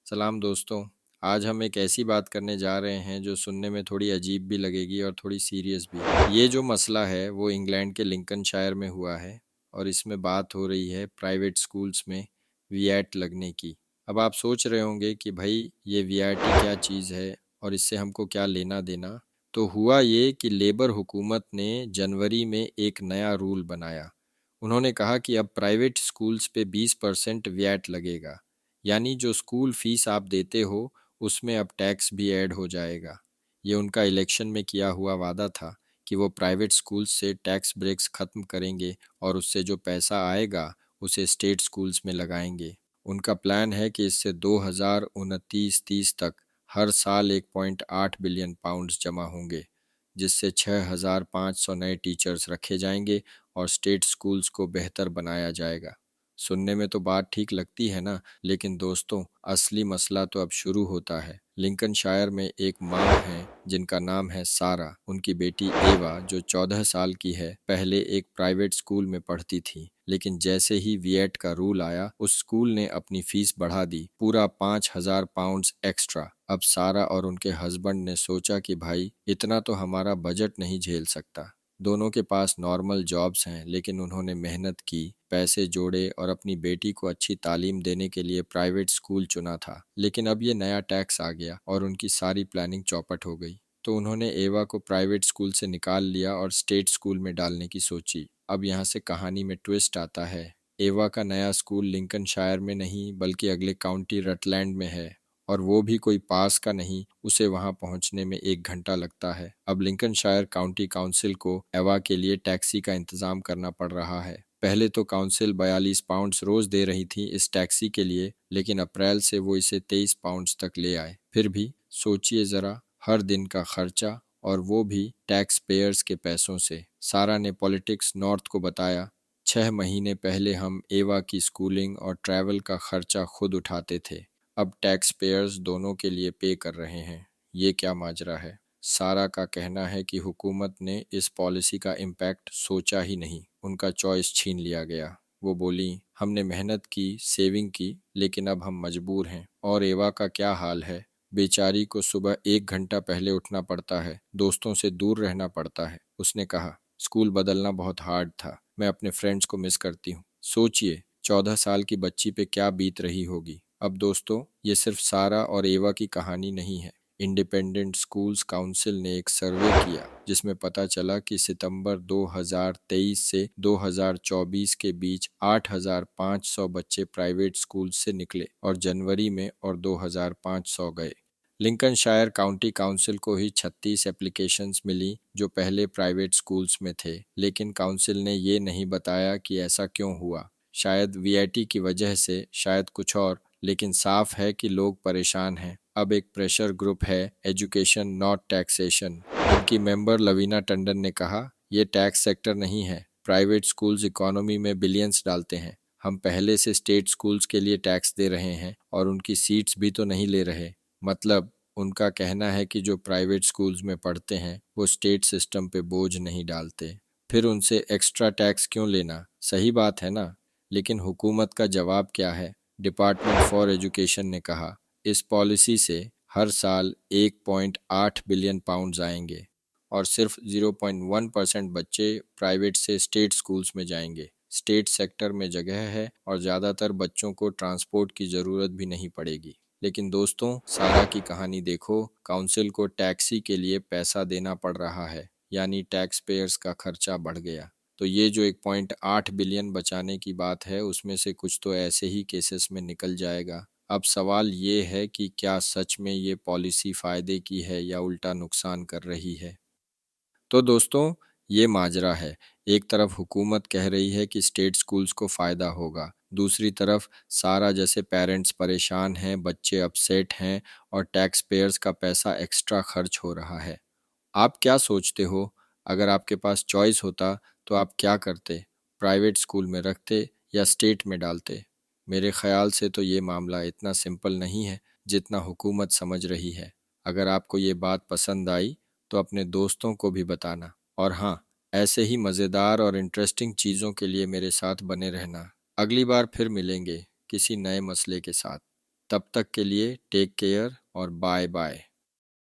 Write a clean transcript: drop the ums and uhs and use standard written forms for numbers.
सलाम दोस्तों। आज हम एक ऐसी बात करने जा रहे हैं जो सुनने में थोड़ी अजीब भी लगेगी और थोड़ी सीरियस भी। ये जो मसला है वो इंग्लैंड के लिंकनशायर में हुआ है और इसमें बात हो रही है प्राइवेट स्कूल्स में वीएट लगने की। अब आप सोच रहे होंगे कि भाई ये वीआईटी क्या चीज़ है और इससे हमको क्या लेना देना। तो हुआ ये कि लेबर हुकूमत ने जनवरी में एक नया रूल बनाया। उन्होंने कहा कि अब प्राइवेट स्कूल्स पे 20% वीएट लगेगा, यानी जो स्कूल फीस आप देते हो उसमें अब टैक्स भी ऐड हो जाएगा। ये उनका इलेक्शन में किया हुआ वादा था कि वो प्राइवेट स्कूल्स से टैक्स ब्रेक्स ख़त्म करेंगे और उससे जो पैसा आएगा उसे स्टेट स्कूल्स में लगाएंगे। उनका प्लान है कि इससे 2029-30 तक हर साल 1.8 बिलियन पाउंड्स जमा होंगे, जिससे 6,500 नए टीचर्स रखे जाएंगे और स्टेट स्कूल्स को बेहतर बनाया जाएगा। सुनने में तो बात ठीक लगती है ना, लेकिन दोस्तों असली मसला तो अब शुरू होता है। लिंकनशायर में एक माँ है जिनका नाम है सारा। उनकी बेटी एवा जो 14 साल की है पहले एक प्राइवेट स्कूल में पढ़ती थी, लेकिन जैसे ही विएट का रूल आया उस स्कूल ने अपनी फीस बढ़ा दी, पूरा 5,000 पाउंड्स एक्स्ट्रा। अब सारा और उनके हस्बैंड ने सोचा कि भाई इतना तो हमारा बजट नहीं झेल सकता। दोनों के पास नॉर्मल जॉब्स हैं, लेकिन उन्होंने मेहनत की, पैसे जोड़े और अपनी बेटी को अच्छी तालीम देने के लिए प्राइवेट स्कूल चुना था। लेकिन अब ये नया टैक्स आ गया और उनकी सारी प्लानिंग चौपट हो गई। तो उन्होंने एवा को प्राइवेट स्कूल से निकाल लिया और स्टेट स्कूल में डालने की सोची। अब यहाँ से कहानी में ट्विस्ट आता है। एवा का नया स्कूल लिंकनशायर में नहीं बल्कि अगले काउंटी रटलैंड में है, और वो भी कोई पास का नहीं, उसे वहां पहुंचने में 1 घंटा लगता है। अब लिंकनशायर काउंटी काउंसिल को एवा के लिए टैक्सी का इंतजाम करना पड़ रहा है। पहले तो काउंसिल 42 पाउंड्स रोज दे रही थी इस टैक्सी के लिए, लेकिन अप्रैल से वो इसे 23 पाउंड्स तक ले आए। फिर भी सोचिए जरा, हर दिन का खर्चा, और वो भी टैक्स पेयर्स के पैसों से। सारा ने पॉलिटिक्स नॉर्थ को बताया, 6 महीने पहले हम एवा की स्कूलिंग और ट्रैवल का खर्चा खुद उठाते थे, अब टैक्स पेयर्स दोनों के लिए पे कर रहे हैं। ये क्या माजरा है। सारा का कहना है कि हुकूमत ने इस पॉलिसी का इम्पैक्ट सोचा ही नहीं, उनका चॉइस छीन लिया गया। वो बोली, हमने मेहनत की, सेविंग की, लेकिन अब हम मजबूर हैं। और एवा का क्या हाल है, बेचारी को सुबह 1 घंटा पहले उठना पड़ता है, दोस्तों से दूर रहना पड़ता है। उसने कहा, स्कूल बदलना बहुत हार्ड था, मैं अपने फ्रेंड्स को मिस करती हूँ। सोचिए 14 साल की बच्ची पे क्या बीत रही होगी। अब दोस्तों ये सिर्फ सारा और एवा की कहानी नहीं है। इंडिपेंडेंट स्कूल्स काउंसिल ने एक सर्वे किया जिसमें पता चला कि सितंबर 2023 से 2024 के बीच 8,500 बच्चे प्राइवेट स्कूल से निकले और जनवरी में और 2,500 गए। लिंकनशायर काउंटी काउंसिल को ही 36 एप्लीकेशंस मिली जो पहले प्राइवेट स्कूल्स में थे, लेकिन काउंसिल ने ये नहीं बताया कि ऐसा क्यों हुआ। शायद वीआईटी की वजह से, शायद कुछ और, लेकिन साफ है कि लोग परेशान हैं। अब एक प्रेशर ग्रुप है, एजुकेशन नॉट टैक्सेशन। इनकी मेंबर लवीना टंडन ने कहा, ये टैक्स सेक्टर नहीं है, प्राइवेट स्कूल्स इकोनॉमी में बिलियंस डालते हैं। हम पहले से स्टेट स्कूल्स के लिए टैक्स दे रहे हैं और उनकी सीट्स भी तो नहीं ले रहे। मतलब उनका कहना है कि जो प्राइवेट स्कूल्स में पढ़ते हैं वो स्टेट सिस्टम पे बोझ नहीं डालते, फिर उनसे एक्स्ट्रा टैक्स क्यों लेना। सही बात है ना। लेकिन हुकूमत का जवाब क्या है। डिपार्टमेंट फॉर एजुकेशन ने कहा, इस पॉलिसी से हर साल 1.8 बिलियन पाउंड्स आएंगे और सिर्फ 0.1% बच्चे प्राइवेट से स्टेट स्कूल्स में जाएंगे। स्टेट सेक्टर में जगह है और ज़्यादातर बच्चों को ट्रांसपोर्ट की ज़रूरत भी नहीं पड़ेगी। लेकिन दोस्तों सारा की कहानी देखो, काउंसिल को टैक्सी के लिए पैसा देना पड़ रहा है, यानी टैक्स पेयर्स का खर्चा बढ़ गया। तो ये जो 1.8 बिलियन बचाने की बात है उसमें से कुछ तो ऐसे ही केसेस में निकल जाएगा। अब सवाल ये है कि क्या सच में ये पॉलिसी फ़ायदे की है या उल्टा नुकसान कर रही है। तो दोस्तों ये माजरा है। एक तरफ हुकूमत कह रही है कि स्टेट स्कूल्स को फ़ायदा होगा, दूसरी तरफ सारा जैसे पेरेंट्स परेशान हैं, बच्चे अपसेट हैं और टैक्स पेयर्स का पैसा एक्स्ट्रा खर्च हो रहा है। आप क्या सोचते हो, अगर आपके पास चॉइस होता तो आप क्या करते, प्राइवेट स्कूल में रखते या स्टेट में डालते। मेरे ख्याल से तो ये मामला इतना सिंपल नहीं है जितना हुकूमत समझ रही है। अगर आपको ये बात पसंद आई तो अपने दोस्तों को भी बताना, और हाँ, ऐसे ही मज़ेदार और इंटरेस्टिंग चीज़ों के लिए मेरे साथ बने रहना। अगली बार फिर मिलेंगे किसी नए मसले के साथ। तब तक के लिए टेक केयर और बाय बाय।